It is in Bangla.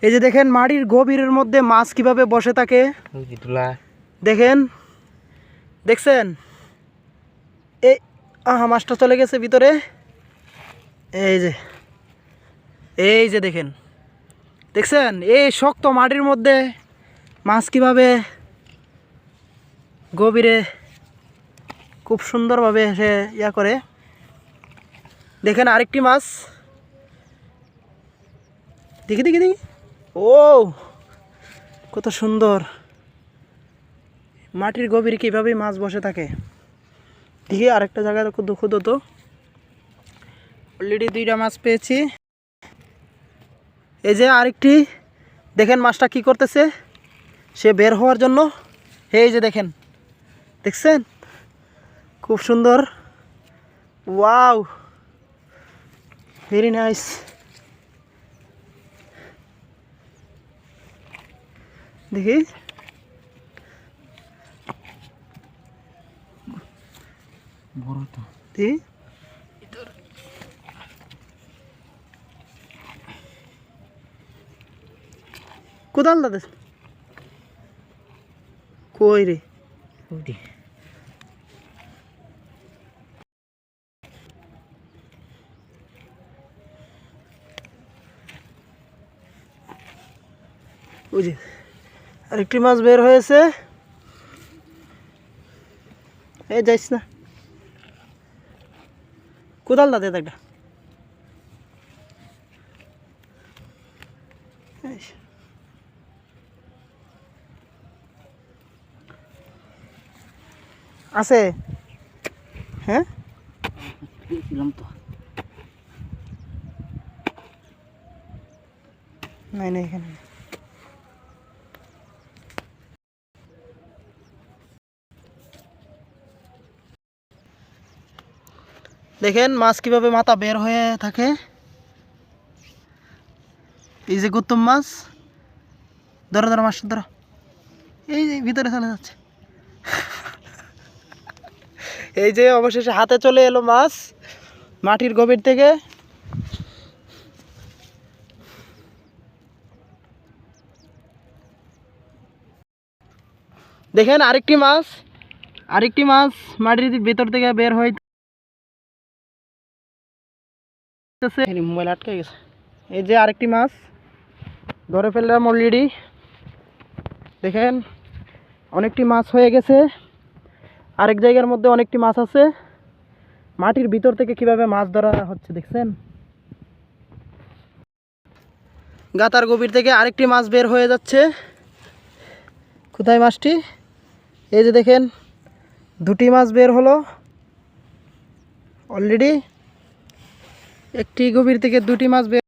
এই যে দেখেন মাটির গভীরের মধ্যে মাছ কিভাবে বসে থাকে দেখেন, দেখছেন? এই মাছটা চলে গেছে ভিতরে। এই যে দেখেন, দেখছেন? এই শক্ত মাটির মধ্যে মাছ কিভাবে গভীরে খুব সুন্দরভাবে সে ইয়া করে। দেখেন আরেকটি মাছ, দেখি দেখি দেখি। ও কত সুন্দর, মাটির গভীরে কীভাবে মাছ বসে থাকে। দেখি আরেকটা জায়গায় দুঃখ তো অলরেডি 2টা মাছ পেয়েছি। এই যে আরেকটি, দেখেন মাছটা কি করতেছে, সে বের হওয়ার জন্য। এই যে দেখেন, দেখছেন? খুব সুন্দর, ওয়াও, ভেরি নাইস। দেখি বড় তো, দেখি কোদাল দাদা কই রে, ওই যে আরেকটি মাছ বের হয়েছে। এই যাইস না, কোদাল দাদা একটা আছে। হ্যাঁ তো নাই নাই, এখানে দেখেন মাছ কিভাবে মাথা বের হয়ে থাকে। এই যে গুত্তম মাছ, ধরো ধরো মাছ ধরো, এই যে ভিতরে চলে যাচ্ছে। এই যে অবশেষে হাতে চলে এলো মাছ মাটির গভীর থেকে। দেখেন আরেকটি মাছ মাটির ভিতর থেকে বের হইতেছে। মোবাইল আটকে গেছে। এই যে আরেকটি মাছ ধরে ফেললাম অলরেডি। দেখেন অনেকটি মাছ হয়ে গেছে, আরেক জায়গার মধ্যে অনেকটি মাছ আছে। মাটির ভিতর থেকে কিভাবে মাছ ধরা হচ্ছে দেখছেন? গাতার গভীর থেকে আরেকটি মাছ বের হয়ে যাচ্ছে। কোথায় মাছটি? এই যে দেখেন 2টি মাছ বের হলো অলরেডি। একটি গভীর থেকে 2টি মাছ বের